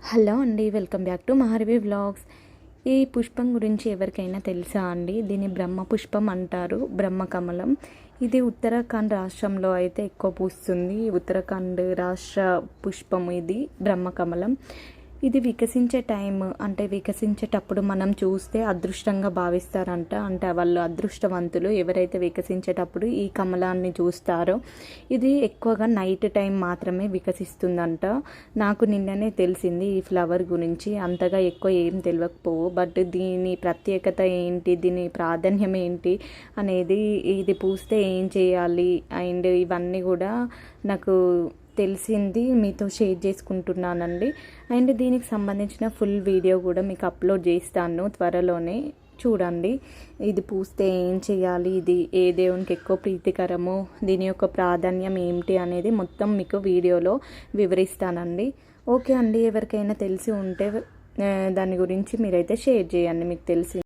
Hello అండి, welcome back to Maharshi vlogs. ఈ పుష్పం గురించి ఎవరికైనా తెలుసా అండి? దీన్ని బ్రహ్మ పుష్పం అంటారు, బ్రహ్మకమలం. ఇది ఉత్తరాఖండ్ రాష్ట్రంలో అయితే ఎక్కువ పూస్తుంది. ఉత్తరాఖండ్ రాష్ట్ర పుష్పం ఇది బ్రహ్మకమలం. ఇది వికసించే టైం అంటే వికసించేటప్పుడు మనం చూస్తే అదృష్టంగా భావిస్తారంట. అంటే వాళ్ళు అదృష్టవంతులు ఎవరైతే వికసించేటప్పుడు ఈ కమలాన్ని చూస్తారో. ఇది ఎక్కువగా నైట్ టైం మాత్రమే వికసిస్తుందంట. నాకు నిన్ననే తెలిసింది ఈ ఫ్లవర్ గురించి. అంతగా ఎక్కువ ఏం తెలియకపోవు, బట్ దీని ప్రత్యేకత ఏంటి, దీని ప్రాధాన్యం ఏంటి అనేది, ఇది పూస్తే ఏం చేయాలి అండ్ ఇవన్నీ కూడా నాకు తెలిసింది మీతో షేర్ చేసుకుంటున్నానండి. అండ్ దీనికి సంబంధించిన ఫుల్ వీడియో కూడా మీకు అప్లోడ్ చేస్తాను త్వరలోనే, చూడండి. ఇది పూస్తే ఏం చేయాలి, ఇది ఏ దేవునికి ఎక్కువ ప్రీతికరమో, దీని యొక్క ప్రాధాన్యం ఏమిటి అనేది మొత్తం మీకు వీడియోలో వివరిస్తానండి. ఓకే అండి, ఎవరికైనా తెలిసి ఉంటే దాని గురించి మీరైతే షేర్ చేయండి మీకు తెలిసి.